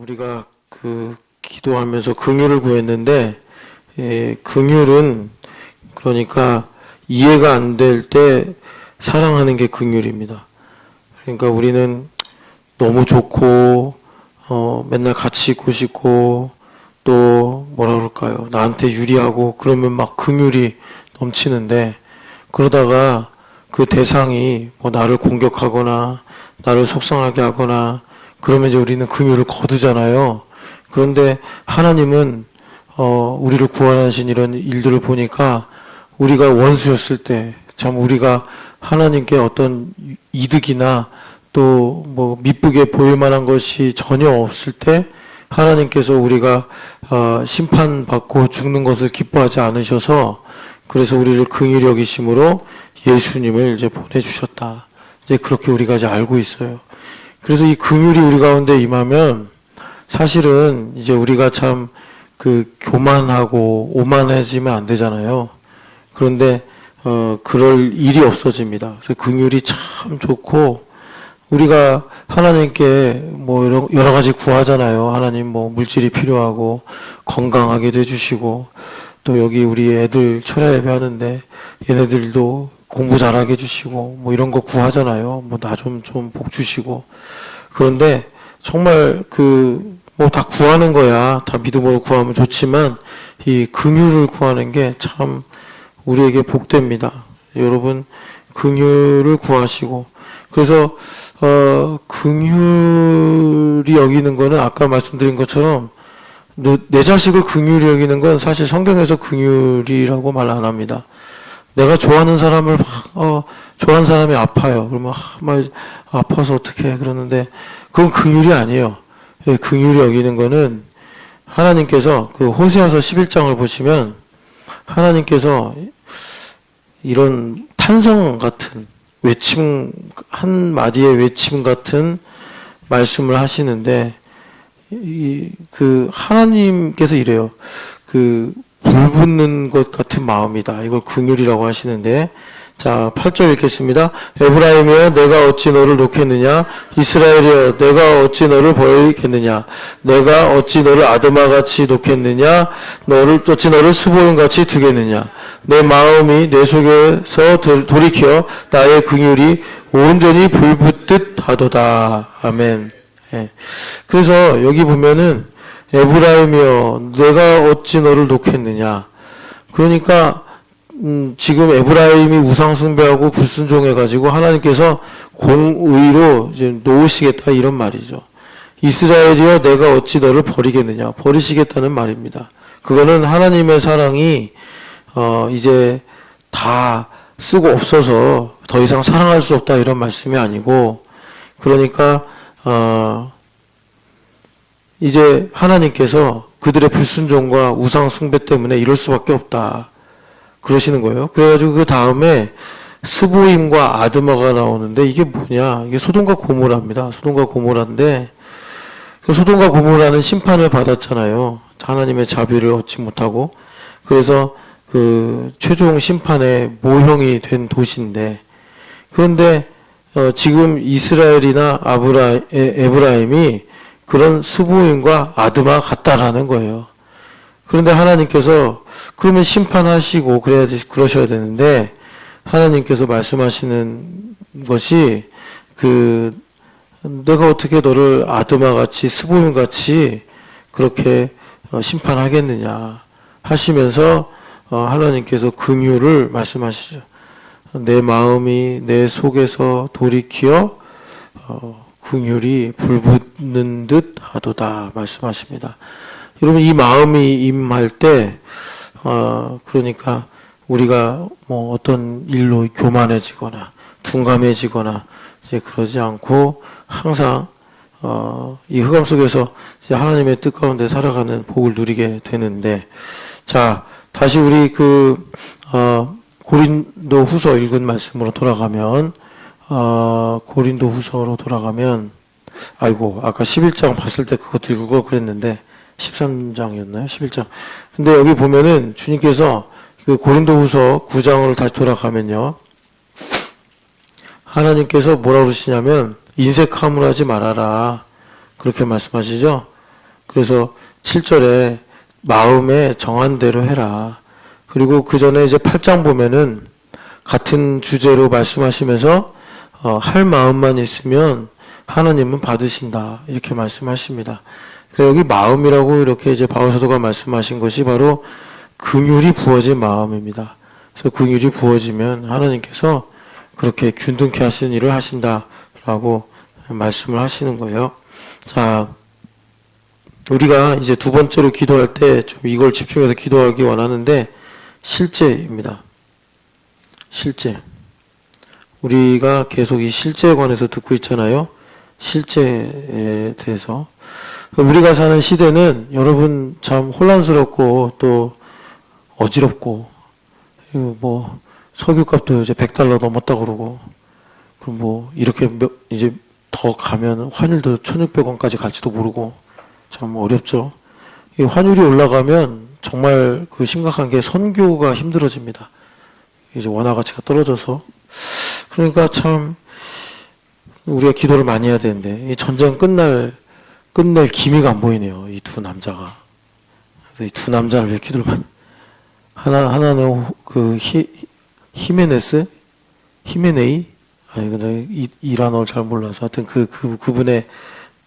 우리가 기도하면서 긍휼을 구했는데, 긍휼은 그러니까 이해가 안 될 때 사랑하는 게 긍휼입니다. 그러니까 우리는 너무 좋고 맨날 같이 있고 싶고 또 뭐라 그럴까요? 나한테 유리하고 그러면 막 긍휼이 넘치는데, 그러다가 그 대상이 뭐 나를 공격하거나 나를 속상하게 하거나 그러면 이제 우리는 긍휼을 거두잖아요. 그런데 하나님은 우리를 구원하신 이런 일들을 보니까 우리가 원수였을 때 참 우리가 하나님께 어떤 이득이나 또 뭐 미쁘게 보일 만한 것이 전혀 없을 때 하나님께서 우리가 심판받고 죽는 것을 기뻐하지 않으셔서, 그래서 우리를 긍휼히 여기심으로 예수님을 이제 보내주셨다. 이제 그렇게 우리가 이제 알고 있어요. 그래서 이 긍휼이 우리 가운데 임하면 사실은 이제 우리가 참 교만하고 오만해지면 안 되잖아요. 그런데 그럴 일이 없어집니다. 그래서 긍휼이 참 좋고, 우리가 하나님께 뭐 여러 가지 구하잖아요. 하나님 뭐 물질이 필요하고 건강하게 해주시고, 또 여기 우리 애들 철야 예배 하는데 얘네들도 공부 잘하게 해주시고 뭐 이런 거 구하잖아요. 뭐 나 좀 복 주시고. 그런데 정말 뭐 다 구하는 거야. 다 믿음으로 구하면 좋지만 이 긍휼을 구하는 게 참 우리에게 복됩니다. 여러분 긍휼을 구하시고, 그래서 긍휼이 여기는 거는 아까 말씀드린 것처럼 내 자식을 긍휼히 여기는 건 사실 성경에서 긍휼이라고 말 안 합니다. 내가 좋아하는 사람을 좋아하는 사람이 아파요. 그러면 막 아파서 어떻게 해 그러는데 그건 긍휼이 아니에요. 긍휼히 여기는 거는 하나님께서 호세아서 11장을 보시면 하나님께서 이런 탄성 같은 외침, 한 마디의 외침 같은 말씀을 하시는데, 하나님께서 이래요. 불 붙는 것 같은 마음이다. 이걸 긍휼이라고 하시는데, 자, 8절 읽겠습니다. 에브라임이여 내가 어찌 너를 놓겠느냐? 이스라엘이여 내가 어찌 너를 버리겠느냐? 내가 어찌 너를 아드마같이 놓겠느냐? 어찌 너를 스보임같이 두겠느냐? 내 마음이 내 속에서 돌이켜 나의 긍휼이 온전히 불붙듯 하도다. 아멘. 예. 그래서 여기 보면은 에브라임이여 내가 어찌 너를 놓겠느냐? 그러니까 지금 에브라임이 우상 숭배하고 불순종해가지고 하나님께서 공의로 이제 놓으시겠다 이런 말이죠. 이스라엘이여 내가 어찌 너를 버리겠느냐? 버리시겠다는 말입니다. 그거는 하나님의 사랑이 이제 다 쓰고 없어서 더 이상 사랑할 수 없다 이런 말씀이 아니고, 그러니까 이제 하나님께서 그들의 불순종과 우상 숭배 때문에 이럴 수밖에 없다 그러시는 거예요. 그래가지고 그 다음에 스보임과 아드마가 나오는데 이게 뭐냐? 이게 소돔과 고모라입니다. 소돔과 고모라인데 소돔과 고모라는 심판을 받았잖아요. 하나님의 자비를 얻지 못하고. 그래서 최종 심판의 모형이 된 도시인데, 그런데 지금 이스라엘이나 에브라임이 그런 스보임과 아드마 같다라는 거예요. 그런데 하나님께서 그러면 심판하시고 그러셔야 되는데, 하나님께서 말씀하시는 것이 내가 어떻게 너를 아드마같이 스보임같이 그렇게 심판하겠느냐 하시면서 하나님께서 긍휼을 말씀하시죠. 내 마음이 내 속에서 돌이켜 긍휼이 불붙는 듯 하도다 말씀하십니다. 여러분 이 마음이 임할 때 그러니까 우리가 뭐 어떤 일로 교만해지거나 둔감해지거나 이제 그러지 않고 항상 이 흑암 속에서 이제 하나님의 뜻 가운데 살아가는 복을 누리게 되는데, 자 다시 우리 고린도 후서 읽은 말씀으로 돌아가면 고린도 후서로 돌아가면 아까 11장 봤을 때 그것도 읽고 그랬는데 13장이었나요? 11장. 근데 여기 보면은 주님께서 고린도 후서 9장을 다시 돌아가면요, 하나님께서 뭐라고 그러시냐면 인색함을 하지 말아라 그렇게 말씀하시죠. 그래서 7절에 마음에 정한 대로 해라. 그리고 그 전에 이제 8장 보면은 같은 주제로 말씀하시면서 할 마음만 있으면 하나님은 받으신다. 이렇게 말씀하십니다. 여기 마음이라고 이렇게 이제 바울 사도가 말씀하신 것이 바로 긍휼이 부어진 마음입니다. 그래서 긍휼이 부어지면 하나님께서 그렇게 균등케 하시는 일을 하신다라고 말씀을 하시는 거예요. 자, 우리가 이제 두 번째로 기도할 때 좀 이걸 집중해서 기도하기 원하는데 실제입니다. 실제. 우리가 계속 이 실제에 관해서 듣고 있잖아요. 실제에 대해서. 우리가 사는 시대는 여러분 참 혼란스럽고 또 어지럽고, 뭐 석유값도 이제 $100 넘었다 그러고, 그럼 뭐 이렇게 이제 더 가면 환율도 1,600원까지 갈지도 모르고 참 어렵죠. 이 환율이 올라가면 정말 그 심각한 게 선교가 힘들어집니다. 이제 원화 가치가 떨어져서. 그러니까 참 우리가 기도를 많이 해야 되는데 이 전쟁 끝낼 기미가 안 보이네요. 이 두 남자가. 그래서 이 두 남자를 왜 기도를 많이. 하나는 그 히메네이? 아니 근데 이란어를 잘 몰라서 하여튼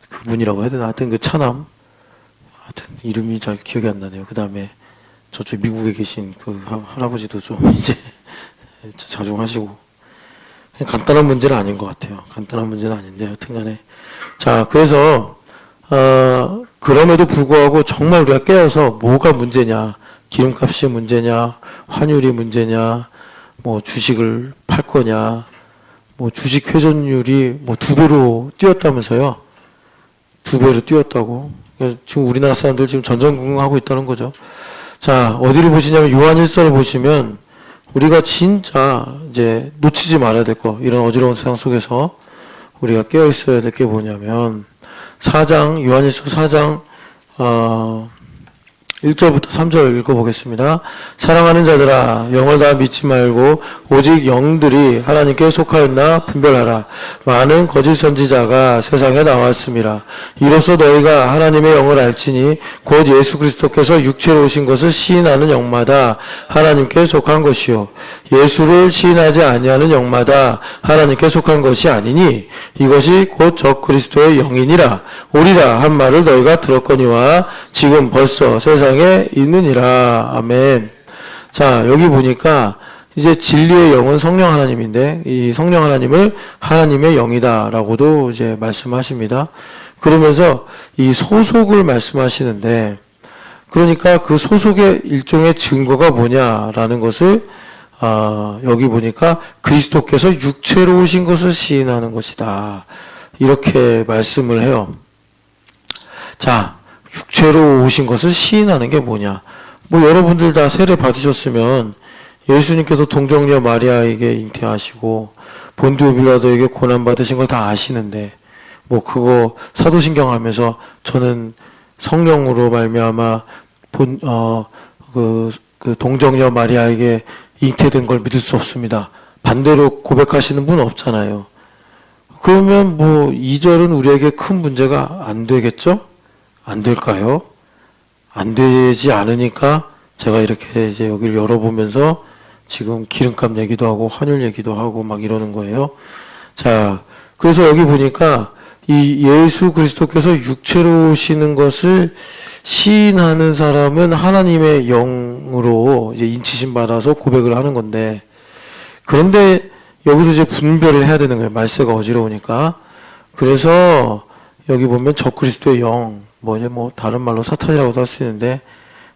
그분이라고 해야 되나? 하여튼 그 차남. 하여튼 이름이 잘 기억이 안 나네요. 그 다음에 저쪽 미국에 계신 그 할아버지도 좀 이제 자중하시고. 간단한 문제는 아닌 것 같아요. 간단한 문제는 아닌데 하여튼간에. 자, 그래서 그럼에도 불구하고 정말 우리가 깨어서 뭐가 문제냐, 기름값이 문제냐, 환율이 문제냐, 뭐 주식을 팔 거냐, 뭐 주식 회전율이 뭐 2배로 뛰었다면서요. 2배로 뛰었다고. 지금 우리나라 사람들 지금 전전긍긍하고 있다는 거죠. 자, 어디를 보시냐면 요한 1서를 보시면 우리가 진짜 이제 놓치지 말아야 될 거, 이런 어지러운 세상 속에서 우리가 깨어 있어야 될 게 뭐냐면 4장, 요한일서 4장 1절부터 3절 읽어보겠습니다. 사랑하는 자들아, 영을 다 믿지 말고 오직 영들이 하나님께 속하였나 분별하라. 많은 거짓 선지자가 세상에 나왔습니다. 이로써 너희가 하나님의 영을 알지니 곧 예수 그리스도께서 육체로 오신 것을 시인하는 영마다 하나님께 속한 것이요, 예수를 시인하지 아니하는 영마다 하나님께 속한 것이 아니니 이것이 곧 적 그리스도의 영이니라. 오리라 한 말을 너희가 들었거니와 지금 벌써 세상에 있느니라. 아멘. 자, 여기 보니까 이제 진리의 영은 성령 하나님인데 이 성령 하나님을 하나님의 영이다라고도 이제 말씀하십니다. 그러면서 이 소속을 말씀하시는데, 그러니까 그 소속의 일종의 증거가 뭐냐라는 것을 여기 보니까 그리스도께서 육체로 오신 것을 시인하는 것이다. 이렇게 말씀을 해요. 자, 육체로 오신 것을 시인하는 게 뭐냐? 뭐 여러분들 다 세례 받으셨으면 예수님께서 동정녀 마리아에게 잉태하시고 본디오 빌라도에게 고난 받으신 걸 다 아시는데, 뭐 그거 사도신경 하면서 저는 성령으로 말미암아 그 동정녀 마리아에게 잉태된 걸 믿을 수 없습니다. 반대로 고백하시는 분 없잖아요. 그러면 뭐 2절은 우리에게 큰 문제가 안 되겠죠? 안 될까요? 안 되지 않으니까 제가 이렇게 이제 여기를 열어보면서 지금 기름값 얘기도 하고 환율 얘기도 하고 막 이러는 거예요. 자, 그래서 여기 보니까 이 예수 그리스도께서 육체로 오시는 것을 시인하는 사람은 하나님의 영으로 이제 인치심 받아서 고백을 하는 건데, 그런데 여기서 이제 분별을 해야 되는 거예요. 말세가 어지러우니까. 그래서 여기 보면 적 그리스도의 영, 뭐 다른 말로 사탄이라고도 할 수 있는데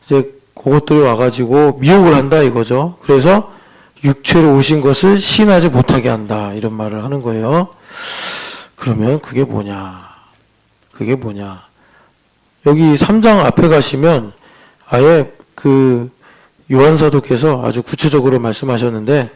이제 그것들이 와가지고 미혹을 한다 이거죠. 그래서 육체로 오신 것을 시인하지 못하게 한다 이런 말을 하는 거예요. 그러면 그게 뭐냐? 그게 뭐냐? 여기 3장 앞에 가시면 아예 그 요한사도께서 아주 구체적으로 말씀하셨는데,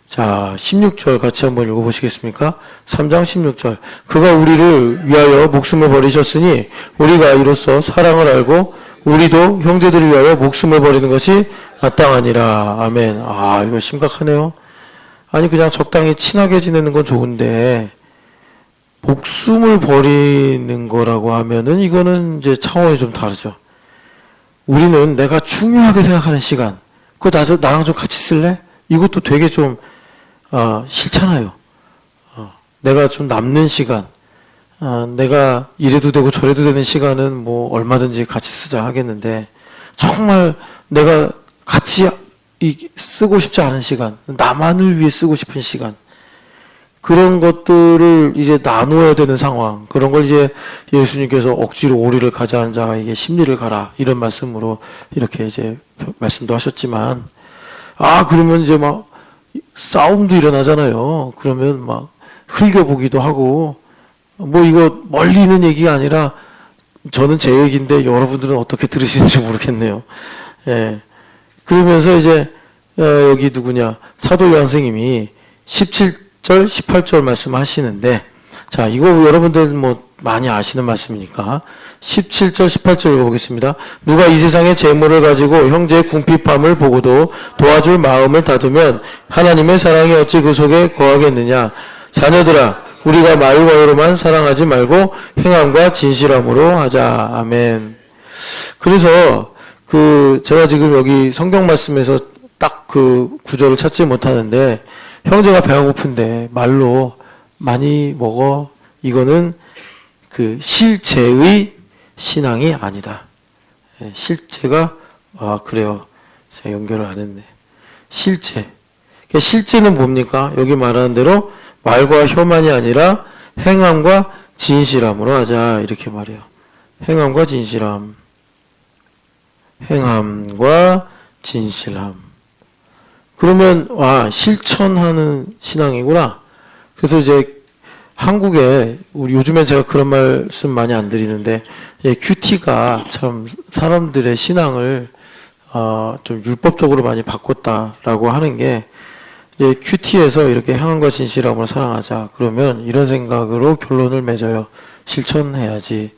자, 16절 같이 한번 읽어보시겠습니까? 3장 16절. 그가 우리를 위하여 목숨을 버리셨으니 우리가 이로써 사랑을 알고 우리도 형제들을 위하여 목숨을 버리는 것이 마땅하니라. 아멘. 아, 이거 심각하네요. 아니 그냥 적당히 친하게 지내는 건 좋은데 목숨을 버리는 거라고 하면은 이거는 이제 차원이 좀 다르죠. 우리는 내가 중요하게 생각하는 시간, 그거 나랑 좀 같이 쓸래? 이것도 되게 좀 싫잖아요. 내가 좀 남는 시간, 내가 이래도 되고 저래도 되는 시간은 뭐 얼마든지 같이 쓰자 하겠는데, 정말 내가 같이 쓰고 싶지 않은 시간, 나만을 위해 쓰고 싶은 시간, 그런 것들을 이제 나누어야 되는 상황, 그런 걸 이제 예수님께서 억지로 오리를 가져간 자에게 심리를 가라, 이런 말씀으로 이렇게 이제 말씀도 하셨지만, 그러면 이제 막 싸움도 일어나잖아요. 그러면 막 흘겨보기도 하고, 뭐 이거 멀리 있는 얘기가 아니라 저는 제 얘기인데 여러분들은 어떻게 들으시는지 모르겠네요. 예. 그러면서 이제 여기 누구냐, 사도 요한 선생님이 17절 18절 말씀하시는데, 자, 이거 여러분들 뭐 많이 아시는 말씀이니까 17절 18절 읽어보겠습니다. 누가 이 세상의 재물을 가지고 형제의 궁핍함을 보고도 도와줄 마음을 닫으면 하나님의 사랑이 어찌 그 속에 거하겠느냐. 자녀들아, 우리가 말과 의로만 사랑하지 말고 행함과 진실함으로 하자. 아멘. 그래서 제가 지금 여기 성경 말씀에서 딱 그 구절을 찾지 못하는데, 형제가 배가 고픈데 말로 많이 먹어, 이거는 그 실제의 신앙이 아니다. 실제가, 그래요. 제가 연결을 안 했네. 실제. 그러니까 실제는 뭡니까? 여기 말하는 대로 말과 혀만이 아니라 행함과 진실함으로 하자, 이렇게 말해요. 행함과 진실함. 행함과 진실함. 그러면 실천하는 신앙이구나. 그래서 이제 한국에 우리 요즘엔 제가 그런 말씀 많이 안 드리는데, 큐티가 참 사람들의 신앙을 좀 율법적으로 많이 바꿨다라고 하는 게, 이제 큐티에서 이렇게 행함과 진실함으로 사랑하자, 그러면 이런 생각으로 결론을 맺어요. 실천해야지.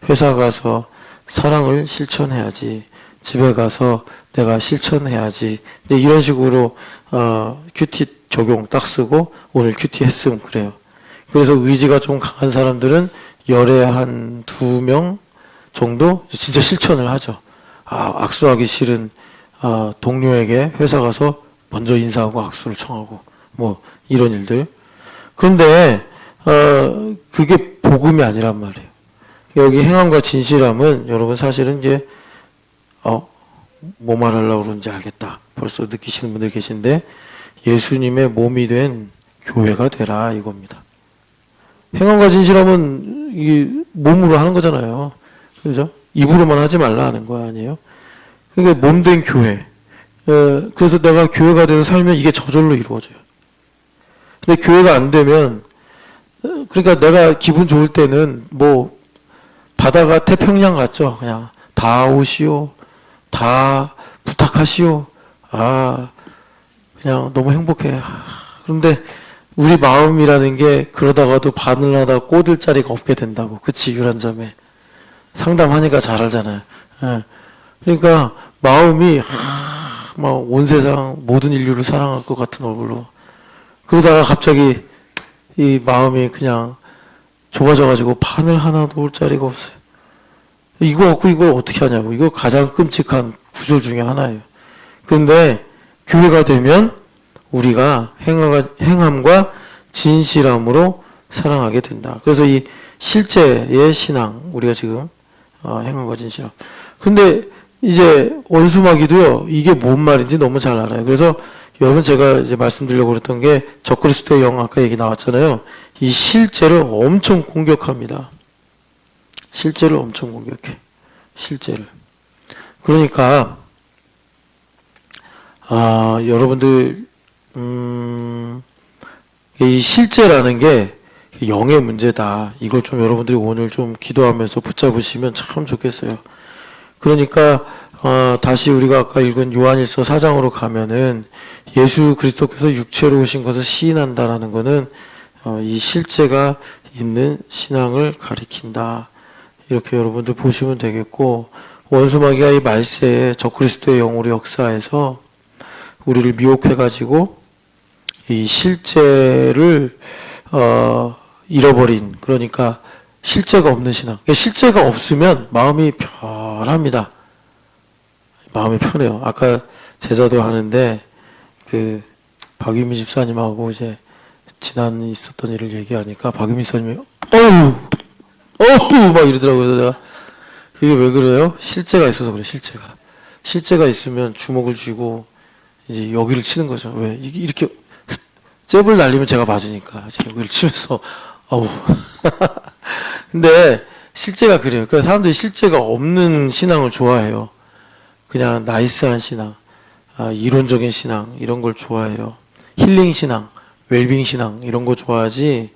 회사 가서 사랑을 실천해야지. 집에 가서 내가 실천해야지. 이제 이런 식으로 큐티 적용 딱 쓰고 오늘 큐티 했으면 그래요. 그래서 의지가 좀 강한 사람들은 열에 한 2명 정도 진짜 실천을 하죠. 악수하기 싫은 동료에게 회사 가서 먼저 인사하고 악수를 청하고 뭐 이런 일들. 그런데 그게 복음이 아니란 말이에요. 여기 행함과 진실함은 여러분 사실은 이제 뭐 말하려고 그러는지 알겠다. 벌써 느끼시는 분들 계신데, 예수님의 몸이 된 교회가 되라, 이겁니다. 행함과 진실함은 이 몸으로 하는 거잖아요. 그죠? 입으로만 하지 말라 하는 거 아니에요? 그러니까 몸 된 교회. 그래서 내가 교회가 돼서 살면 이게 저절로 이루어져요. 근데 교회가 안 되면, 그러니까 내가 기분 좋을 때는 뭐 바다가 태평양 같죠. 그냥 다 오시오, 다 부탁하시오. 그냥 너무 행복해. 그런데 우리 마음이라는 게 그러다가도 바늘하다 꽂을 자리가 없게 된다고. 그치, 유란자매. 상담하니까 잘 알잖아요. 그러니까 마음이 막 온 세상 모든 인류를 사랑할 것 같은 얼굴로. 그러다가 갑자기 이 마음이 그냥 좁아져가지고 바늘 하나 놓을 자리가 없어요. 이거 갖고 이걸 어떻게 하냐고. 이거 가장 끔찍한 구절 중에 하나예요. 그런데 교회가 되면 우리가 행함과 진실함으로 사랑하게 된다. 그래서 이 실제의 신앙, 우리가 지금 행함과 진실함. 근데 이제 원수마귀도요, 이게 뭔 말인지 너무 잘 알아요. 그래서 여러분, 제가 이제 말씀드리려고 그랬던 게 적그리스도의 영, 아까 얘기 나왔잖아요. 이 실제를 엄청 공격합니다. 실제를 엄청 공격해. 실제를. 그러니까 여러분들 이 실제라는 게 영의 문제다. 이걸 좀 여러분들이 오늘 좀 기도하면서 붙잡으시면 참 좋겠어요. 그러니까 다시 우리가 아까 읽은 요한일서 4장으로 가면은 예수 그리스도께서 육체로 오신 것을 시인한다라는 것은 이 실제가 있는 신앙을 가리킨다. 이렇게 여러분들 보시면 되겠고, 원수마귀가 이 말세에 적그리스도의 영으로 역사해서 우리를 미혹해가지고 이 실제를 잃어버린, 그러니까 실제가 없는 신앙. 실제가 없으면 마음이 편합니다. 마음이 편해요. 아까 제자도 하는데 그 박유미 집사님하고 이제 지난 있었던 일을 얘기하니까 박유미 집사님이 어우 막 이러더라고요. 내가 그게 왜 그래요? 실제가 있어서 그래. 실제가 있으면 주먹을 쥐고 이제 여기를 치는 거죠. 왜 이렇게 잽을 날리면 제가 맞으니까 제가 여기를 치면서 어우 근데 실제가 그래요. 그러니까 사람들이 실제가 없는 신앙을 좋아해요. 그냥 나이스한 신앙, 이론적인 신앙 이런 걸 좋아해요. 힐링 신앙, 웰빙 신앙 이런 거 좋아하지.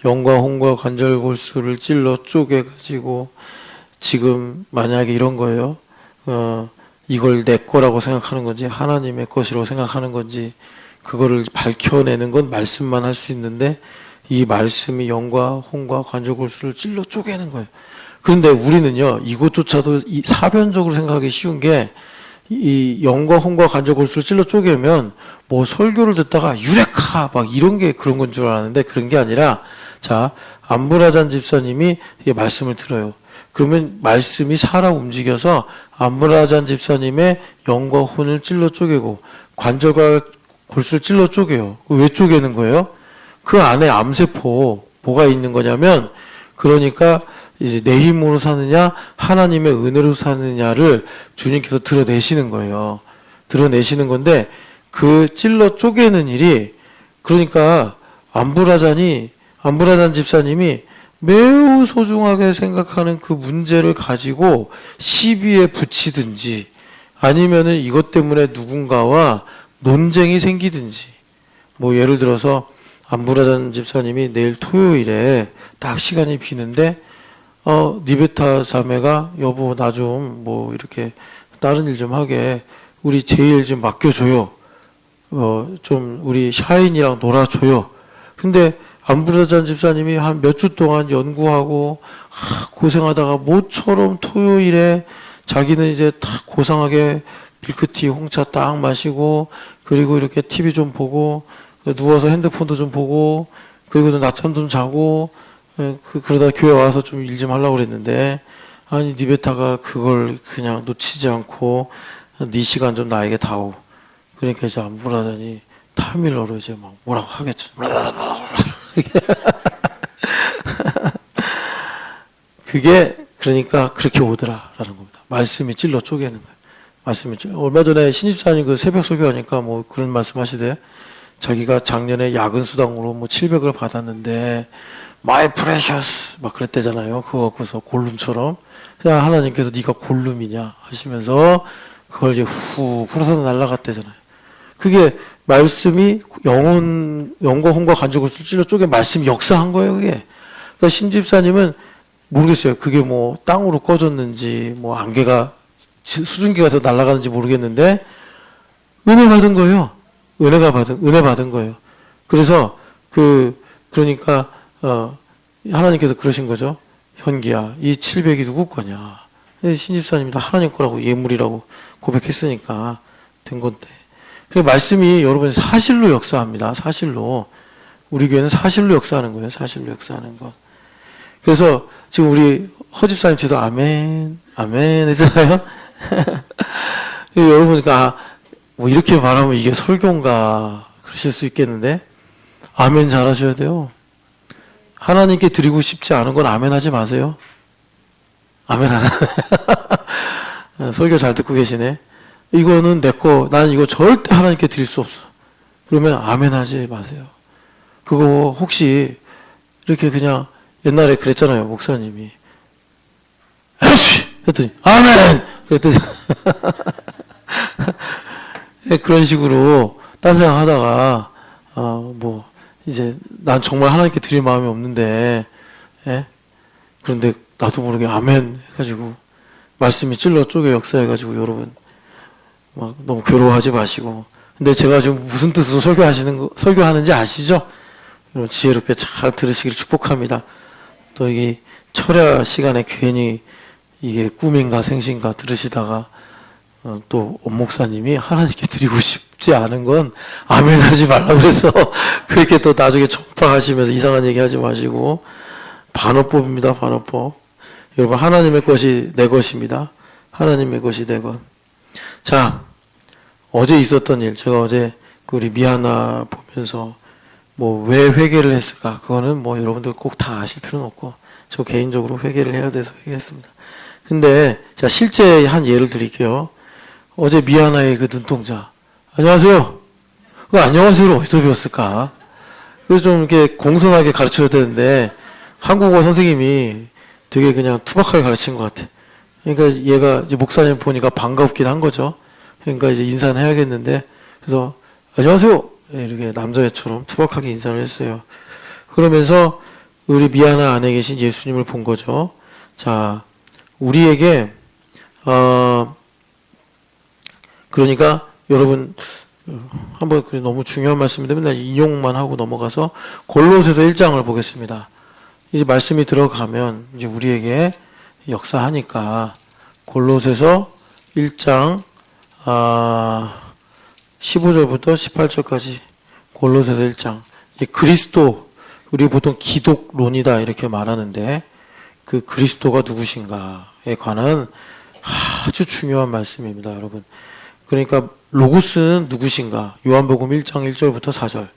영과 혼과 관절골수를 찔러 쪼개가지고 지금 만약에 이런 거예요. 이걸 내 거라고 생각하는 건지 하나님의 것이라고 생각하는 건지 그거를 밝혀내는 건 말씀만 할 수 있는데 이 말씀이 영과 혼과 관절골수를 찔러 쪼개는 거예요. 그런데 우리는요 이것조차도 사변적으로 생각하기 쉬운 게 이 영과 혼과 관절골수를 찔러 쪼개면 뭐 설교를 듣다가 유레카 막 이런 게 그런 건 줄 알았는데 그런 게 아니라 자 안브라잔 집사님이 이 말씀을 들어요. 그러면 말씀이 살아 움직여서 안브라잔 집사님의 영과 혼을 찔러 쪼개고 관절과 골수를 찔러 쪼개요. 왜 쪼개는 거예요? 그 안에 암세포 뭐가 있는 거냐면 그러니까 이제 내 힘으로 사느냐 하나님의 은혜로 사느냐를 주님께서 드러내시는 거예요. 드러내시는 건데 그 찔러 쪼개는 일이 그러니까 안브라잔 집사님이 매우 소중하게 생각하는 그 문제를 가지고 시비에 붙이든지 아니면은 이것 때문에 누군가와 논쟁이 생기든지 뭐 예를 들어서 안브라잔 집사님이 내일 토요일에 딱 시간이 비는데 니베타 자매가 여보 나 좀 뭐 이렇게 다른 일 좀 하게 우리 제일 좀 맡겨줘요. 좀 우리 샤인이랑 놀아줘요. 근데 안브라잔 집사님이 한 몇 주 동안 연구하고 고생하다가 모처럼 토요일에 자기는 이제 딱 고상하게 밀크티 홍차 딱 마시고 그리고 이렇게 TV 좀 보고 누워서 핸드폰도 좀 보고 그리고 낮잠 좀 자고 그러다 교회 와서 좀 일 좀 하려고 그랬는데 아니 니베타가 그걸 그냥 놓치지 않고 네 시간 좀 나에게 다오. 그러니까 이제 안브라잔이 타밀러로 이제 막 뭐라고 하겠죠. 그게 그러니까 그렇게 오더라라는 겁니다. 말씀이 찔러 쪼개는 거예요. 말씀이 얼마 전에 신집사님 그 새벽 설교하니까 뭐 그런 말씀하시대. 자기가 작년에 야근 수당으로 뭐 700을 받았는데 My precious 막 그랬대잖아요. 그거 갖고서 골룸처럼 그냥 하나님께서 네가 골룸이냐 하시면서 그걸 이제 후 풀어서 날아갔대잖아요. 그게 말씀이 영과 혼과 관절을 찔러 쪼개 말씀이 역사한 거예요. 그게. 그러니까 신집사님은 모르겠어요. 그게 뭐 땅으로 꺼졌는지 뭐 안개가 수증기가 더 날아가는지 모르겠는데 은혜 받은 거예요. 은혜 받은 거예요. 그래서 그러니까 하나님께서 그러신 거죠. 현기야, 이 700이 누구 거냐? 신집사님이 다 하나님 거라고 예물이라고 고백했으니까 된 건데. 그 말씀이 여러분 사실로 역사합니다. 사실로. 우리 교회는 사실로 역사하는 거예요. 사실로 역사하는 거. 그래서 지금 우리 허집사님 저도 아멘 했잖아요. 여러분, 그러니까 뭐 이렇게 말하면 이게 설교인가 그러실 수 있겠는데 아멘 잘하셔야 돼요. 하나님께 드리고 싶지 않은 건 아멘 하지 마세요. 아멘 안 하네. 설교 잘 듣고 계시네. 이거는 내 거, 나는 이거 절대 하나님께 드릴 수 없어. 그러면 아멘 하지 마세요. 그거 혹시 이렇게 그냥 옛날에 그랬잖아요. 목사님이. 에이씨! 했더니 아멘! 그랬더니 그런 식으로 딴 생각 하다가 뭐 이제 난 정말 하나님께 드릴 마음이 없는데 그런데 나도 모르게 아멘 해가지고 말씀이 찔러 쪼개 역사해가지고 여러분 막 너무 괴로워하지 마시고 근데 제가 지금 무슨 뜻으로 설교하는지 아시죠? 여러분 지혜롭게 잘 들으시기를 축복합니다. 또 이 철야 시간에 괜히 이게 꿈인가 생신가 들으시다가 또 엄목사님이 하나님께 드리고 싶지 않은 건 아멘 하지 말라 그래서 그렇게 또 나중에 촉박하시면서 이상한 얘기 하지 마시고 반어법입니다. 반어법. 여러분 하나님의 것이 내 것입니다. 하나님의 것이 내 것. 자, 어제 있었던 일 제가 어제 우리 미하나 보면서 뭐 왜 회개를 했을까 그거는 뭐 여러분들 꼭 다 아실 필요는 없고 저 개인적으로 회개를 해야 돼서 회개했습니다. 근데 자 실제 한 예를 드릴게요. 어제 미하나의 그 눈동자 안녕하세요. 그 안녕하세요를 어디서 배웠을까? 그래서 좀 이렇게 공손하게 가르쳐야 되는데 한국어 선생님이 되게 그냥 투박하게 가르친 것 같아. 그러니까 얘가 이제 목사님 보니까 반갑긴 한 거죠. 그러니까 이제 인사는 해야겠는데 그래서 안녕하세요. 이렇게 남자애처럼 투박하게 인사를 했어요. 그러면서 우리 미하나 안에 계신 예수님을 본 거죠. 자, 우리에게 그러니까 여러분 한번 너무 중요한 말씀인데 맨날 인용만 하고 넘어가서 골로새서 1장을 보겠습니다. 이제 말씀이 들어가면 이제 우리에게 역사하니까 골로새서 1장 15절부터 18절까지 골로새서 1장. 그리스도 우리 보통 기독론이다 이렇게 말하는데 그 그리스도가 누구신가에 관한 아주 중요한 말씀입니다, 여러분. 그러니까 로고스는 누구신가? 요한복음 1장 1절부터 4절.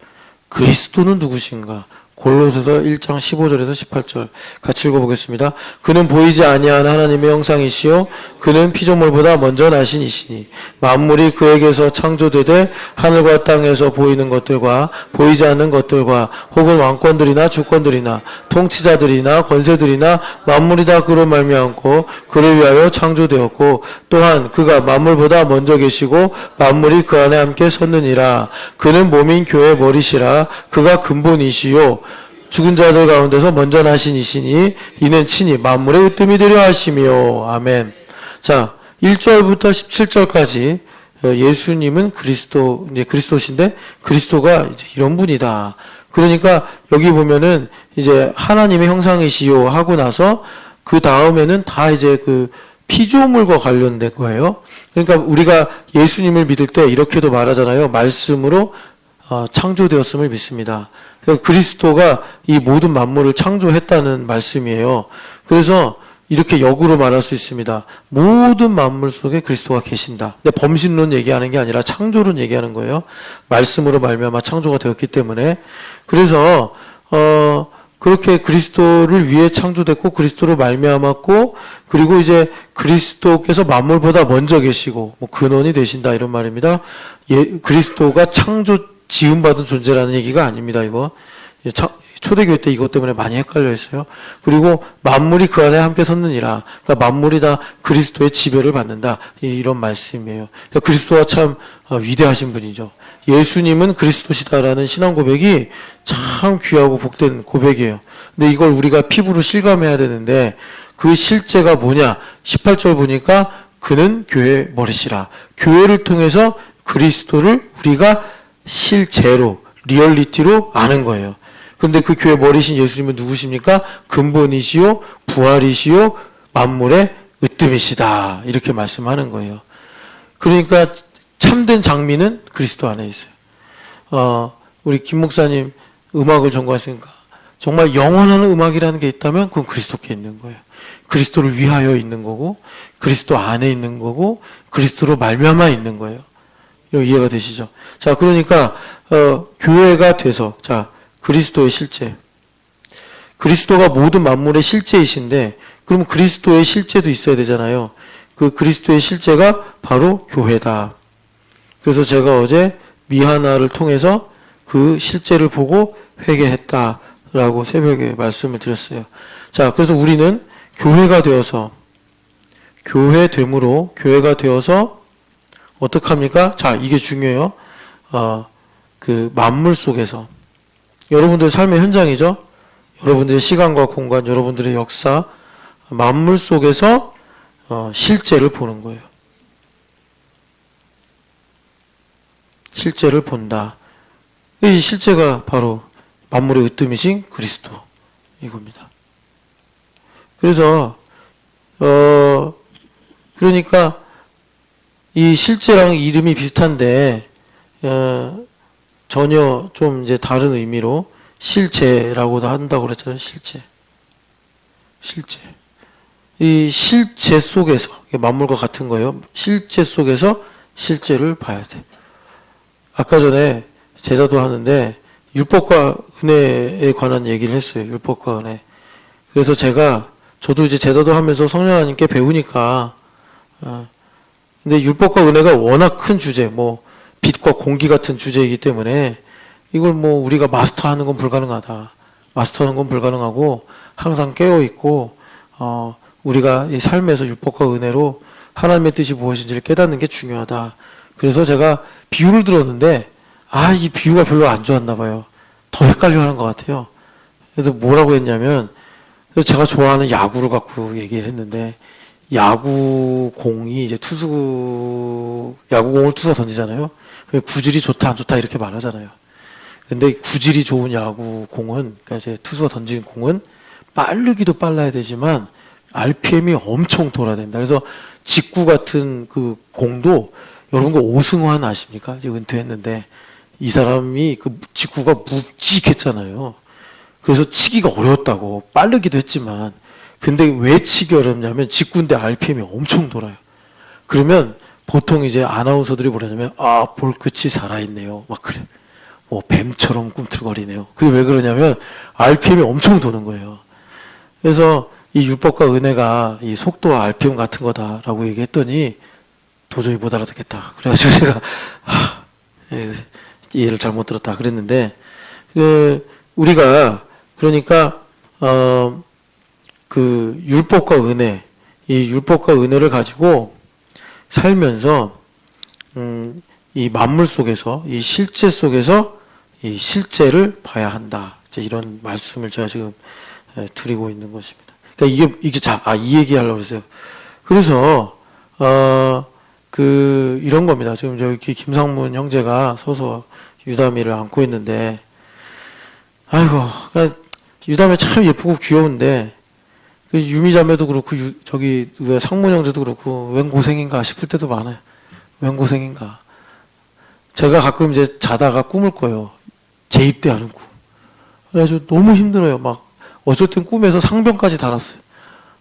그리스도는 누구신가? 골로새서 1장 15절에서 18절 같이 읽어보겠습니다. 그는 보이지 아니한 하나님의 형상이시요 그는 피조물보다 먼저 나신 이시니 만물이 그에게서 창조되되 하늘과 땅에서 보이는 것들과 보이지 않는 것들과 혹은 왕권들이나 주권들이나 통치자들이나 권세들이나 만물이 다 그로 말미암고 그를 위하여 창조되었고 또한 그가 만물보다 먼저 계시고 만물이 그 안에 함께 섰느니라. 그는 몸인 교회의 머리시라. 그가 근본이시요 죽은 자들 가운데서 먼저 나신 이시니 이는 친히 만물의 으뜸이 되려 하시며. 아멘. 자, 1절부터 17절까지 예수님은 이제 그리스도신데 그리스도가 이제 이런 분이다. 그러니까 여기 보면은 이제 하나님의 형상이시요 하고 나서 그 다음에는 다 이제 그 피조물과 관련된 거예요. 그러니까 우리가 예수님을 믿을 때 이렇게도 말하잖아요. 말씀으로 창조되었음을 믿습니다. 그리스도가 이 모든 만물을 창조했다는 말씀이에요. 그래서 이렇게 역으로 말할 수 있습니다. 모든 만물 속에 그리스도가 계신다. 근데 범신론 얘기하는 게 아니라 창조론 얘기하는 거예요. 말씀으로 말미암아 창조가 되었기 때문에. 그래서 그렇게 그리스도를 위해 창조됐고 그리스도로 말미암았고 그리고 이제 그리스도께서 만물보다 먼저 계시고 뭐 근원이 되신다 이런 말입니다. 그리스도가 지음받은 존재라는 얘기가 아닙니다. 이거 초대교회 때 이것 때문에 많이 헷갈려 있어요. 그리고 만물이 그 안에 함께 섰느니라. 그러니까 만물이 다 그리스도의 지배를 받는다. 이런 말씀이에요. 그러니까 그리스도가 참 위대하신 분이죠. 예수님은 그리스도시다라는 신앙 고백이 참 귀하고 복된 고백이에요. 근데 이걸 우리가 피부로 실감해야 되는데 그 실제가 뭐냐? 18절 보니까 그는 교회의 머리시라. 교회를 통해서 그리스도를 우리가 실제로 리얼리티로 아는 거예요. 그런데 그 교회 머리신 예수님은 누구십니까? 근본이시요 부활이시요 만물의 으뜸이시다. 이렇게 말씀하는 거예요. 그러니까 참된 장미는 그리스도 안에 있어요. 우리 김 목사님 음악을 전공하시니까 정말 영원한 음악이라는 게 있다면 그건 그리스도께 있는 거예요. 그리스도를 위하여 있는 거고 그리스도 안에 있는 거고 그리스도로 말미암아 있는 거예요. 이해가 되시죠? 자, 그러니까 교회가 돼서 자 그리스도의 실제. 그리스도가 모든 만물의 실제이신데 그럼 그리스도의 실제도 있어야 되잖아요. 그 그리스도의 실제가 바로 교회다. 그래서 제가 어제 미하나를 통해서 그 실제를 보고 회개했다라고 새벽에 말씀을 드렸어요. 자, 그래서 우리는 교회가 되어서 어떡합니까? 자, 이게 중요해요. 그 만물 속에서 여러분들의 삶의 현장이죠. 여러분들의 시간과 공간, 여러분들의 역사, 만물 속에서 실제를 보는 거예요. 실제를 본다. 이 실제가 바로 만물의 으뜸이신 그리스도 이겁니다. 그래서 그러니까 이 실제랑 이름이 비슷한데 전혀 좀 이제 다른 의미로 실제라고도 한다고 그랬잖아요. 실제. 이 실제 속에서 만물과 같은 거예요. 실제 속에서 실제를 봐야 돼. 아까 전에 제자도 하는데 율법과 은혜에 관한 얘기를 했어요. 율법과 은혜. 그래서 저도 이제 제자도 하면서 성령 하나님께 배우니까 근데 율법과 은혜가 워낙 큰 주제, 뭐 빛과 공기 같은 주제이기 때문에 이걸 뭐 우리가 마스터하는 건 불가능하다. 마스터하는 건 불가능하고 항상 깨어 있고 우리가 이 삶에서 율법과 은혜로 하나님의 뜻이 무엇인지를 깨닫는 게 중요하다. 그래서 제가 비유를 들었는데 이 비유가 별로 안 좋았나 봐요. 더 헷갈려하는 것 같아요. 그래서 뭐라고 했냐면 그래서 제가 좋아하는 야구를 갖고 얘기를 했는데 야구공이 이제 야구공을 투수가 던지잖아요. 구질이 좋다 안 좋다 이렇게 말하잖아요. 근데 구질이 좋은 야구공은 그러니까 이제 투수가 던지는 공은 빠르기도 빨라야 되지만 RPM이 엄청 돌아야 된다. 그래서 직구 같은 그 공도 여러분 그 오승환 아십니까? 이제 은퇴했는데 이 사람이 그 직구가 묵직했잖아요. 그래서 치기가 어려웠다고 빠르기도 했지만 근데 왜 치기 어렵냐면 직구인데 RPM이 엄청 돌아요. 그러면 보통 이제 아나운서들이 뭐냐면 볼 끝이 살아있네요. 막 그래. 뭐 뱀처럼 꿈틀거리네요. 그게 왜 그러냐면 RPM이 엄청 도는 거예요. 그래서 이 율법과 은혜가 이 속도와 RPM 같은 거다라고 얘기했더니 도저히 못 알아듣겠다. 그래가지고 제가 이해를 잘못 들었다 그랬는데 우리가 그러니까 그 율법과 은혜, 이 율법과 은혜를 가지고 살면서 이 만물 속에서 이 실제 속에서 이 실제를 봐야 한다. 이제 이런 말씀을 제가 지금 드리고 있는 것입니다. 그러니까 이 얘기 하려고 그랬어요. 그래서 이런 겁니다. 지금 저기 김상문 형제가 서서 유다미를 안고 있는데 그러니까 유다미 참 예쁘고 귀여운데 유미자매도 그렇고 저기 상문 형제도 그렇고 웬 고생인가 싶을 때도 많아요. 웬 고생인가. 제가 가끔 이제 자다가 꿈을 꿔요. 재입대하는 꿈. 그래가지고 너무 힘들어요. 막 어쩔 땐 꿈에서 상병까지 달았어요.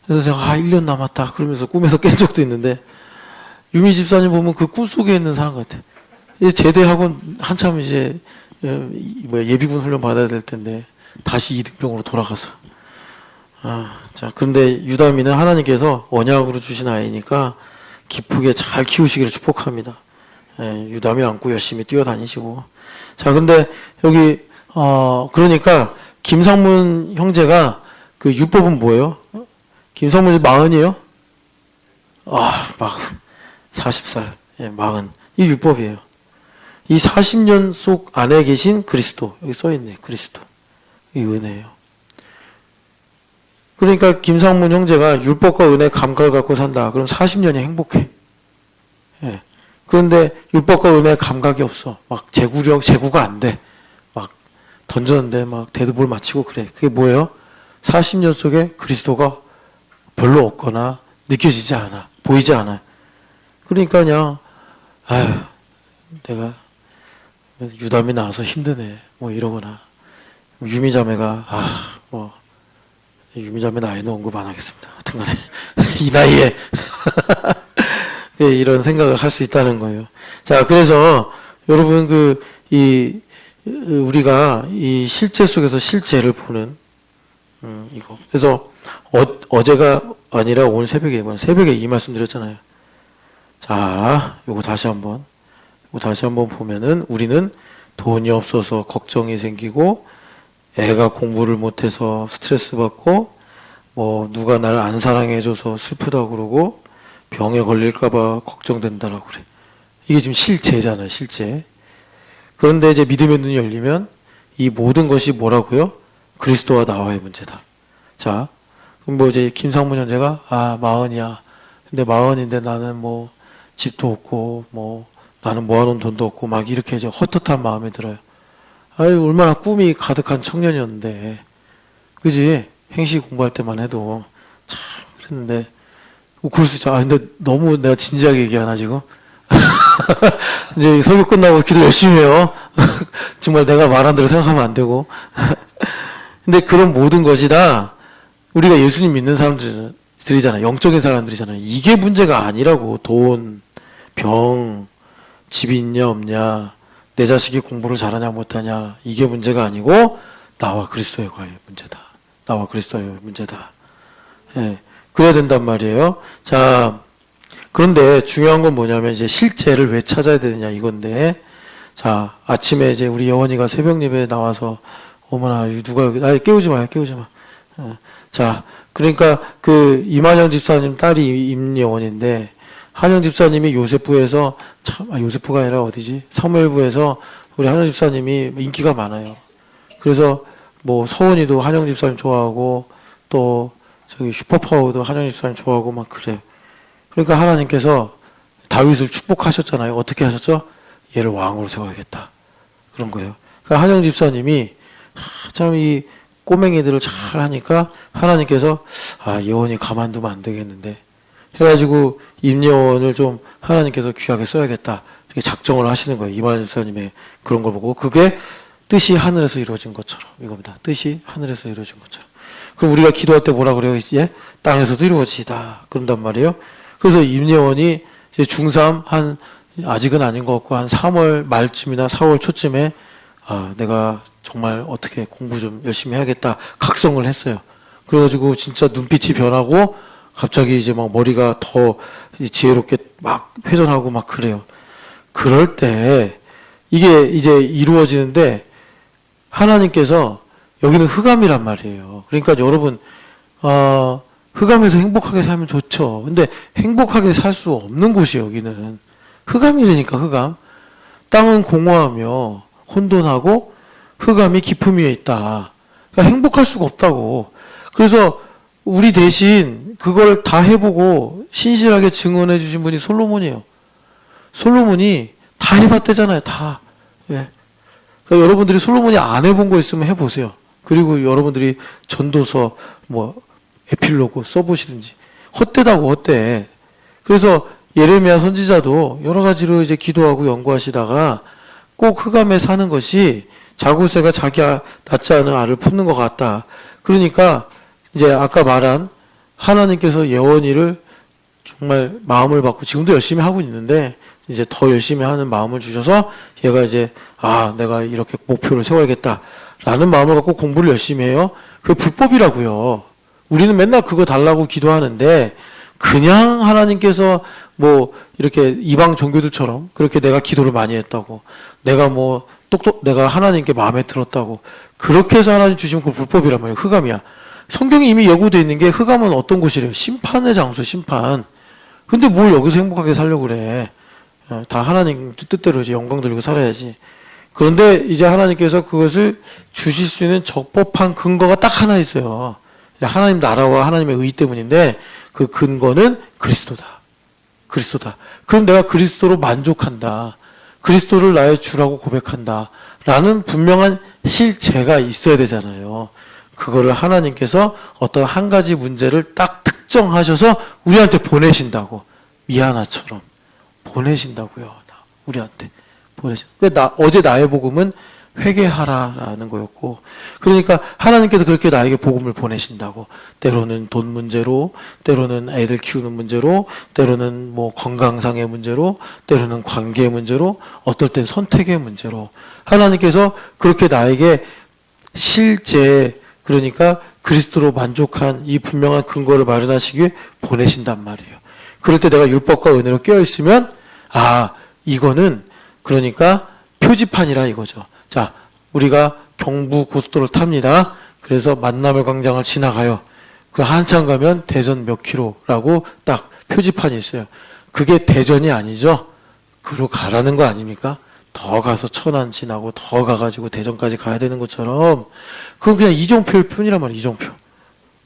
그래서 제가 1년 남았다 그러면서 꿈에서 깬 적도 있는데 유미 집사님 보면 그 꿈속에 있는 사람 같아. 이제 제대하고 한참 이제 예비군 훈련 받아야 될 텐데 다시 이등병으로 돌아가서 자 그런데 유다미는 하나님께서 언약으로 주신 아이니까 기쁘게 잘 키우시기를 축복합니다. 유다미 안고 열심히 뛰어다니시고 자 근데 여기 그러니까 김상문 형제가 그 율법은 뭐예요? 김상문이 40이에요? 막 40살, 40. 이 율법이에요. 이 40년 속 안에 계신 그리스도, 여기 써있네, 그리스도. 이 은혜예요. 그러니까 김상문 형제가 율법과 은혜 감각을 갖고 산다. 그럼 40년이 행복해. 그런데 율법과 은혜 감각이 없어. 막 제구가 안 돼. 막 던졌는데 막 데드볼 맞히고 그래. 그게 뭐예요? 40년 속에 그리스도가 별로 없거나 느껴지지 않아. 보이지 않아. 그러니까 그냥 내가 유담이 나와서 힘드네. 뭐 이러거나 유미자매가 유미자매 나이는 언급 안 하겠습니다. 하여튼간에 이 나이에 이런 생각을 할 수 있다는 거예요. 자, 그래서 여러분 우리가 이 실제 속에서 실제를 보는 이거. 그래서 어제가 아니라 오늘 새벽에 이 말씀 드렸잖아요. 자, 요거 다시 한번 보면은 우리는 돈이 없어서 걱정이 생기고 애가 공부를 못해서 스트레스 받고 뭐 누가 날 안 사랑해줘서 슬프다고 그러고 병에 걸릴까봐 걱정된다라고 그래. 이게 지금 실제잖아요, 실제. 그런데 이제 믿음의 눈이 열리면 이 모든 것이 뭐라고요? 그리스도와 나와의 문제다. 자, 그럼 뭐 이제 김상문 형제가 40이야. 근데 40인데 나는 뭐 집도 없고 뭐 나는 모아놓은 돈도 없고 막 이렇게 이제 헛헛한 마음이 들어요. 얼마나 꿈이 가득한 청년이었는데, 그지? 행시 공부할 때만 해도 참 그랬는데 그럴 수 있죠. 근데 너무 내가 진지하게 얘기하나 지금? 이제 설교 끝나고 기도 열심히 해요. 정말 내가 말한 대로 생각하면 안 되고. 근데 그런 모든 것이 다 우리가 예수님 믿는 사람들이잖아요. 영적인 사람들이잖아요. 이게 문제가 아니라고. 돈, 병, 집이 있냐 없냐, 내 자식이 공부를 잘하냐 못하냐, 이게 문제가 아니고 나와 그리스도와의 문제다. 나와 그리스도와의 문제다. 예, 그래야 된단 말이에요. 자, 그런데 중요한 건 뭐냐면 이제 실제를 왜 찾아야 되느냐 이건데, 자, 아침에 이제 우리 여원이가 새벽 예배에 나와서 어머나 누가 여기 깨우지 마요, 깨우지 마. 자, 그러니까 그 이만영 집사님 딸이 임여원인데, 한영 집사님이 요셉부에서 요셉부가 아니라 어디지? 사무엘부에서 우리 한영 집사님이 인기가 많아요. 그래서 뭐 서원이도 한영 집사님 좋아하고 또 저기 슈퍼파워도 한영 집사님 좋아하고 막 그래. 그러니까 하나님께서 다윗을 축복하셨잖아요. 어떻게 하셨죠? 얘를 왕으로 세워야겠다. 그런 거예요. 그러니까 한영 집사님이 참 이 꼬맹이들을 잘 하니까 하나님께서 예원이 가만두면 안 되겠는데 해가지고 임예원을 좀 하나님께서 귀하게 써야겠다 이렇게 작정을 하시는 거예요. 이만희 집사님의 그런 걸 보고 그게 뜻이 하늘에서 이루어진 것처럼 이겁니다. 뜻이 하늘에서 이루어진 것처럼. 그럼 우리가 기도할 때 뭐라 그래요? 이제 땅에서도 이루어지다 그런단 말이에요. 그래서 임예원이 이제 중3 한 아직은 아닌 것 같고 한 3월 말쯤이나 4월 초쯤에 내가 정말 어떻게 공부 좀 열심히 해야겠다 각성을 했어요. 그래가지고 진짜 눈빛이 변하고 갑자기 이제 막 머리가 더 지혜롭게 막 회전하고 막 그래요. 그럴 때 이게 이제 이루어지는데 하나님께서 여기는 흑암이란 말이에요. 그러니까 여러분 흑암에서 행복하게 살면 좋죠. 근데 행복하게 살 수 없는 곳이 여기는 흑암이라니까. 흑암. 땅은 공허하며 혼돈하고 흑암이 깊음 위에 있다. 그러니까 행복할 수가 없다고. 그래서 우리 대신 그걸 다 해보고 신실하게 증언해 주신 분이 솔로몬이에요. 솔로몬이 다 해봤대잖아요. 다. 예. 그러니까 여러분들이 솔로몬이 안 해본 거 있으면 해보세요. 그리고 여러분들이 전도서 뭐 에필로그 써보시든지. 헛되다고 헛돼. 그래서 예레미야 선지자도 여러 가지로 이제 기도하고 연구하시다가 꼭 흑암에 사는 것이 자구새가 자기 낳지 않은 알을 품는 것 같다. 그러니까 이제 아까 말한 하나님께서 예원이를 정말 마음을 받고 지금도 열심히 하고 있는데 이제 더 열심히 하는 마음을 주셔서 얘가 이제 내가 이렇게 목표를 세워야겠다라는 마음을 갖고 공부를 열심히 해요. 그게 불법이라고요. 우리는 맨날 그거 달라고 기도하는데 그냥 하나님께서 뭐 이렇게 이방 종교들처럼 그렇게 내가 기도를 많이 했다고 내가 뭐 내가 하나님께 마음에 들었다고 그렇게 해서 하나님 주시면 그 불법이란 말이에요. 흑암이야. 성경에 이미 예고되어 있는 게 흑암은 어떤 곳이래요? 심판의 장소, 심판. 근데 뭘 여기서 행복하게 살려고 그래. 다 하나님 뜻대로 이제 영광 돌리고 살아야지. 그런데 이제 하나님께서 그것을 주실 수 있는 적법한 근거가 딱 하나 있어요. 하나님 나라와 하나님의 의 때문인데 그 근거는 그리스도다. 그리스도다. 그럼 내가 그리스도로 만족한다. 그리스도를 나의 주라고 고백한다. 라는 분명한 실체가 있어야 되잖아요. 그거를 하나님께서 어떤 한 가지 문제를 딱 특정하셔서 우리한테 보내신다고. 미아나처럼 보내신다고요. 우리한테 보내신다. 어제 나의 복음은 회개하라라는 거였고, 그러니까 하나님께서 그렇게 나에게 복음을 보내신다고. 때로는 돈 문제로, 때로는 애들 키우는 문제로, 때로는 뭐 건강상의 문제로, 때로는 관계의 문제로, 어떨 땐 선택의 문제로 하나님께서 그렇게 나에게 실제, 그러니까 그리스도로 만족한 이 분명한 근거를 마련하시기 위해 보내신단 말이에요. 그럴 때 내가 율법과 은혜로 깨어있으면 이거는 그러니까 표지판이라 이거죠. 자, 우리가 경부 고속도로를 탑니다. 그래서 만남의 광장을 지나가요. 그 한참 가면 대전 몇 킬로라고 딱 표지판이 있어요. 그게 대전이 아니죠. 그로 가라는 거 아닙니까? 더 가서 천안 지나고 더 가가지고 대전까지 가야 되는 것처럼 그건 그냥 이종표일 뿐이란 말이에요. 이종표.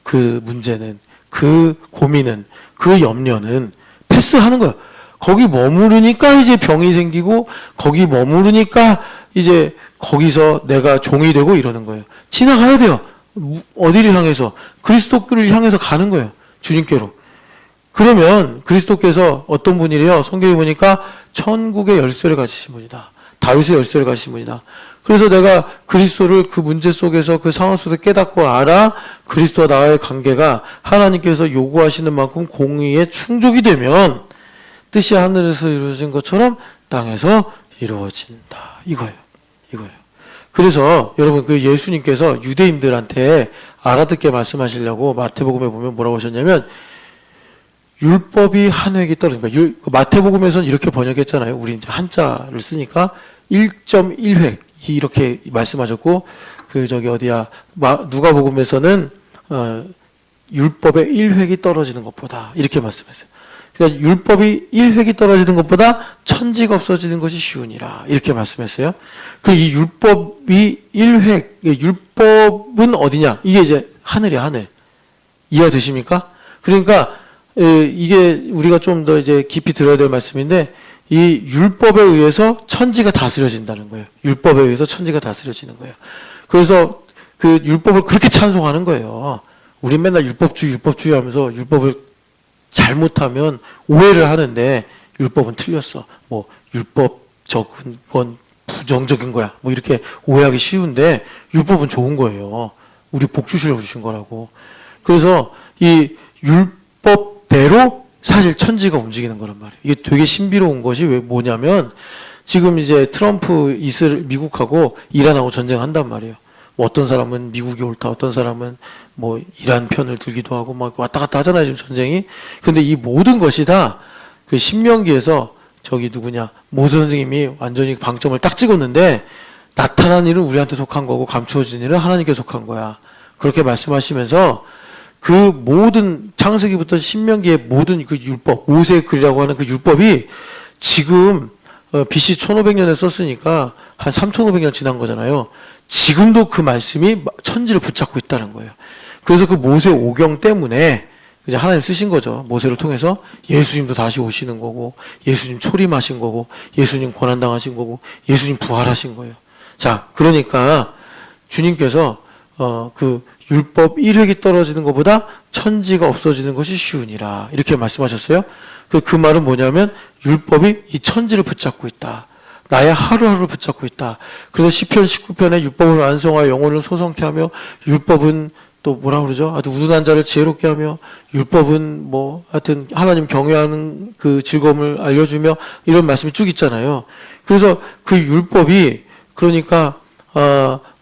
그 문제는, 그 고민은, 그 염려는 패스하는 거예요. 거기 머무르니까 이제 병이 생기고 거기 머무르니까 이제 거기서 내가 종이 되고 이러는 거예요. 지나가야 돼요. 어디를 향해서? 그리스도를 향해서 가는 거예요. 주님께로. 그러면 그리스도께서 어떤 분이래요? 성경에 보니까 천국의 열쇠를 가지신 분이다. 다윗의 열쇠를 가지신 분이다. 그래서 내가 그리스도를 그 문제 속에서 그 상황 속에서 깨닫고 알아 그리스도와 나의 관계가 하나님께서 요구하시는 만큼 공의에 충족이 되면 뜻이 하늘에서 이루어진 것처럼 땅에서 이루어진다. 이거예요. 그래서 여러분 그 예수님께서 유대인들한테 알아듣게 말씀하시려고 마태복음에 보면 뭐라고 하셨냐면 율법이 한 획이 떨어진다. 마태복음에서는 이렇게 번역했잖아요. 우리 이제 한자를 쓰니까 1.1획 이렇게 말씀하셨고 누가복음에서는 율법의 1획이 떨어지는 것보다 이렇게 말씀했어요. 그러니까 율법이 1획이 떨어지는 것보다 천지가 없어지는 것이 쉬우니라 이렇게 말씀했어요. 그 이 율법이 1획, 율법은 어디냐? 이게 이제 하늘이야, 하늘. 이해되십니까? 그러니까 이게 우리가 좀 더 이제 깊이 들어야 될 말씀인데 이 율법에 의해서 천지가 다스려진다는 거예요. 율법에 의해서 천지가 다스려지는 거예요. 그래서 그 율법을 그렇게 찬송하는 거예요. 우린 맨날 율법주의 하면서 율법을 잘못하면 오해를 하는데 율법은 틀렸어. 뭐 율법적인 건 부정적인 거야. 뭐 이렇게 오해하기 쉬운데 율법은 좋은 거예요. 우리 복 주시려고 주신 거라고. 그래서 이 율법대로 사실 천지가 움직이는 거란 말이에요. 이게 되게 신비로운 것이 뭐냐면 지금 이제 트럼프 미국하고 이란하고 전쟁한단 말이에요. 뭐 어떤 사람은 미국이 옳다, 어떤 사람은 뭐 이란 편을 들기도 하고 막 왔다 갔다 하잖아요, 지금 전쟁이. 근데 이 모든 것이 다 그 신명기에서 모세 선생님이 완전히 방점을 딱 찍었는데 나타난 일은 우리한테 속한 거고 감추어진 일은 하나님께 속한 거야. 그렇게 말씀하시면서 그 모든 창세기부터 신명기의 모든 그 율법, 모세의 글이라고 하는 그 율법이 지금 BC 1500년에 썼으니까 한 3500년 지난 거잖아요. 지금도 그 말씀이 천지를 붙잡고 있다는 거예요. 그래서 그 모세 오경 때문에 이제 하나님 쓰신 거죠. 모세를 통해서 예수님도 다시 오시는 거고, 예수님 초림하신 거고, 예수님 고난당하신 거고, 예수님 부활하신 거예요. 자, 그러니까 주님께서 그 율법 1획이 떨어지는 것보다 천지가 없어지는 것이 쉬우니라 이렇게 말씀하셨어요. 그 말은 뭐냐면 율법이 이 천지를 붙잡고 있다. 나의 하루하루를 붙잡고 있다. 그래서 시편 19편에 율법을 완성하여 영혼을 소성케 하며 율법은 또 뭐라 그러죠? 아주 우둔한 자를 지혜롭게 하며 율법은 뭐 하여튼 하나님 경외하는 그 즐거움을 알려주며 이런 말씀이 쭉 있잖아요. 그래서 그 율법이 그러니까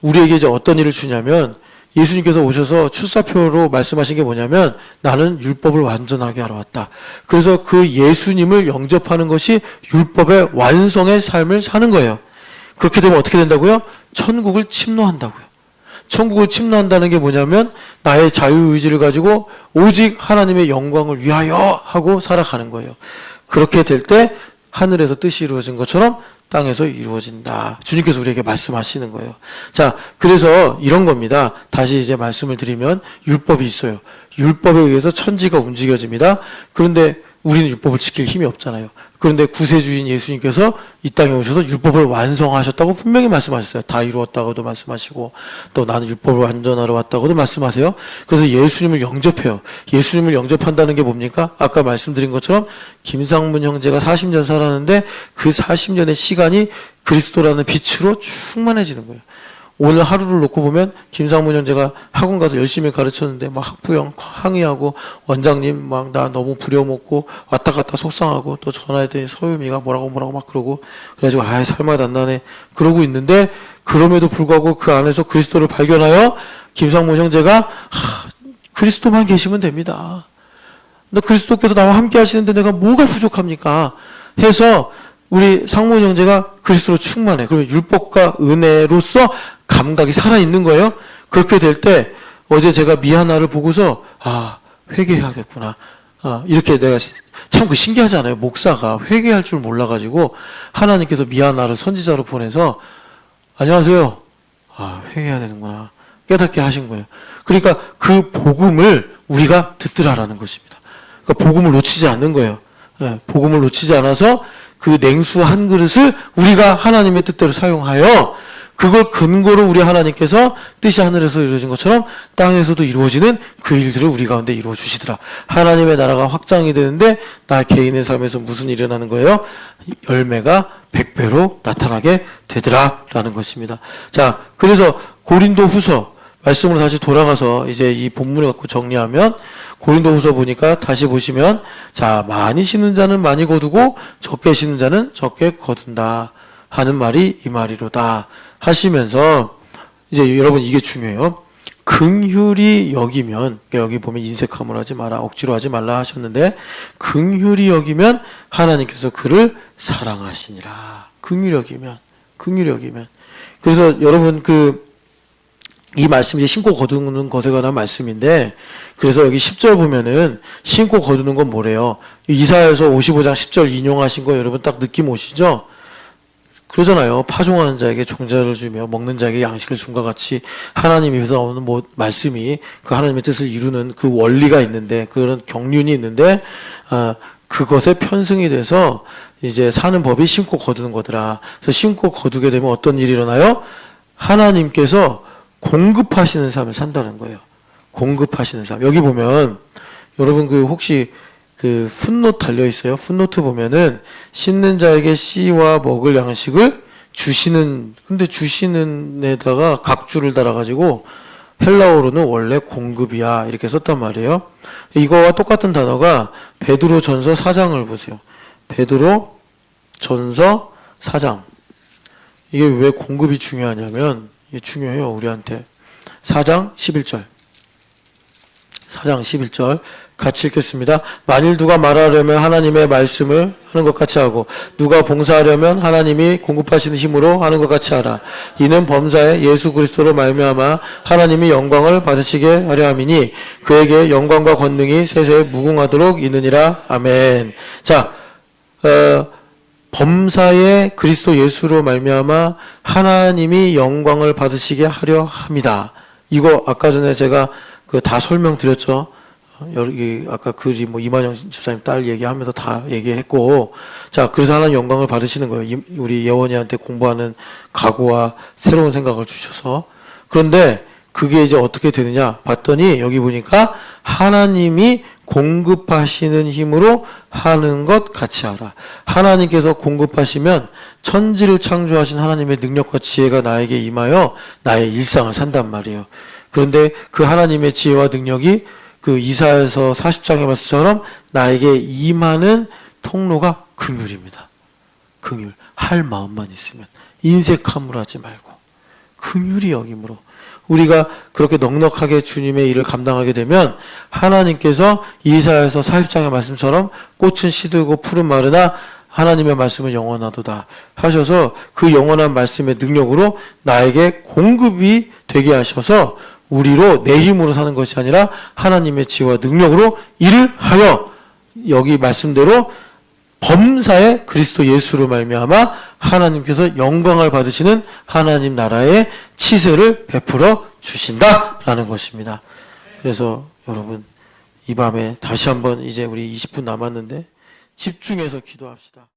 우리에게 이제 어떤 일을 주냐면 예수님께서 오셔서 출사표로 말씀하신 게 뭐냐면 나는 율법을 완전하게 하러 왔다. 그래서 그 예수님을 영접하는 것이 율법의 완성의 삶을 사는 거예요. 그렇게 되면 어떻게 된다고요? 천국을 침노한다고요. 천국을 침노한다는 게 뭐냐면 나의 자유의지를 가지고 오직 하나님의 영광을 위하여 하고 살아가는 거예요. 그렇게 될 때 하늘에서 뜻이 이루어진 것처럼 땅에서 이루어진다. 주님께서 우리에게 말씀하시는 거예요. 자, 그래서 이런 겁니다. 다시 이제 말씀을 드리면 율법이 있어요. 율법에 의해서 천지가 움직여집니다. 그런데 우리는 율법을 지킬 힘이 없잖아요. 그런데 구세주인 예수님께서 이 땅에 오셔서 율법을 완성하셨다고 분명히 말씀하셨어요. 다 이루었다고도 말씀하시고 또 나는 율법을 완전하러 왔다고도 말씀하세요. 그래서 예수님을 영접해요. 예수님을 영접한다는 게 뭡니까? 아까 말씀드린 것처럼 김상문 형제가 40년 살았는데 그 40년의 시간이 그리스도라는 빛으로 충만해지는 거예요. 오늘 하루를 놓고 보면 김상문 형제가 학원 가서 열심히 가르쳤는데 막 학부형 항의하고 원장님 막 나 너무 부려먹고 왔다 갔다 속상하고 또 전화했더니 서유미가 뭐라고 막 그러고 그래가지고 아이 살맛 안 나네 그러고 있는데 그럼에도 불구하고 그 안에서 그리스도를 발견하여 김상문 형제가 그리스도만 계시면 됩니다. 너 그리스도께서 나와 함께 하시는데 내가 뭐가 부족합니까? 해서 우리 상문 형제가 그리스도로 충만해. 그러면 율법과 은혜로서 감각이 살아있는 거예요. 그렇게 될 때 어제 제가 미하나를 보고서 회개해야겠구나. 이렇게 내가 참 그 신기하지 않아요? 목사가 회개할 줄 몰라가지고 하나님께서 미하나를 선지자로 보내서 안녕하세요. 회개해야 되는구나. 깨닫게 하신 거예요. 그러니까 그 복음을 우리가 듣더라라는 것입니다. 그러니까 복음을 놓치지 않는 거예요. 복음을 놓치지 않아서 그 냉수 한 그릇을 우리가 하나님의 뜻대로 사용하여 그걸 근거로 우리 하나님께서 뜻이 하늘에서 이루어진 것처럼 땅에서도 이루어지는 그 일들을 우리 가운데 이루어 주시더라. 하나님의 나라가 확장이 되는데 나 개인의 삶에서 무슨 일이 일어나는 거예요? 열매가 100배로 나타나게 되더라 라는 것입니다. 자, 그래서 고린도 후서 말씀으로 다시 돌아가서 이제 이 본문을 갖고 정리하면 고린도 후서 보니까 다시 보시면 자, 많이 심는 자는 많이 거두고 적게 심는 자는 적게 거둔다 하는 말이 이 말이로다 하시면서 이제 여러분 이게 중요해요. 긍휼히 여기면, 여기 보면 인색함을 하지 마라, 억지로 하지 말라 하셨는데 긍휼히 여기면 하나님께서 그를 사랑하시니라. 긍휼히 여기면. 그래서 여러분 이 말씀이 신고 거두는 것에 관한 말씀인데, 그래서 여기 10절 보면은 신고 거두는 건 뭐래요? 이사야서 55장 10절 인용하신 거 여러분 딱 느낌 오시죠? 그러잖아요. 파종하는 자에게 종자를 주며 먹는 자에게 양식을 준과 같이 하나님 입에서 나오는 말씀이 그 하나님의 뜻을 이루는 그 원리가 있는데, 그런 경륜이 있는데, 그것에 편승이 돼서 이제 사는 법이 심고 거두는 거더라. 그래서 심고 거두게 되면 어떤 일이 일어나요? 하나님께서 공급하시는 삶을 산다는 거예요. 공급하시는 삶. 여기 보면 여러분 혹시 풋노트 달려 있어요. 풋노트 보면은 심는 자에게 씨와 먹을 양식을 주시는, 근데 주시는 에다가 각주를 달아가지고 헬라어로는 원래 공급이야 이렇게 썼단 말이에요. 이거와 똑같은 단어가 베드로 전서 4장을 보세요. 베드로 전서 4장. 이게 왜 공급이 중요하냐면, 이게 중요해요, 우리한테. 4장 11절. 4장 11절. 같이 읽겠습니다. 만일 누가 말하려면 하나님의 말씀을 하는 것 같이 하고, 누가 봉사하려면 하나님이 공급하시는 힘으로 하는 것 같이 하라. 이는 범사에 예수 그리스도로 말미암아 하나님이 영광을 받으시게 하려 함이니 그에게 영광과 권능이 세세에 무궁하도록 있느니라. 아멘. 자, 범사에 그리스도 예수로 말미암아 하나님이 영광을 받으시게 하려 합니다. 이거 아까 전에 제가 다 설명드렸죠. 여기 아까 글이 이만영 집사님 딸 얘기하면서 다 얘기했고, 자, 그래서 하나님 영광을 받으시는 거예요. 우리 예원이한테 공부하는 각오와 새로운 생각을 주셔서. 그런데 그게 이제 어떻게 되느냐 봤더니 여기 보니까 하나님이 공급하시는 힘으로 하는 것 같이 하라. 하나님께서 공급하시면 천지를 창조하신 하나님의 능력과 지혜가 나에게 임하여 나의 일상을 산단 말이에요. 그런데 그 하나님의 지혜와 능력이 이사야서 40장의 말씀처럼 나에게 임하는 통로가 긍휼입니다. 긍휼. 할 마음만 있으면. 인색함으로 하지 말고 긍휼히 여김으로. 우리가 그렇게 넉넉하게 주님의 일을 감당하게 되면 하나님께서 이사야서 40장의 말씀처럼 꽃은 시들고 푸른 마르나 하나님의 말씀은 영원하도다 하셔서 그 영원한 말씀의 능력으로 나에게 공급이 되게 하셔서 우리로 내 힘으로 사는 것이 아니라 하나님의 지혜와 능력으로 일을 하여 여기 말씀대로 범사에 그리스도 예수로 말미암아 하나님께서 영광을 받으시는 하나님 나라의 치세를 베풀어 주신다라는 것입니다. 그래서 여러분 이 밤에 다시 한번 이제 우리 20분 남았는데 집중해서 기도합시다.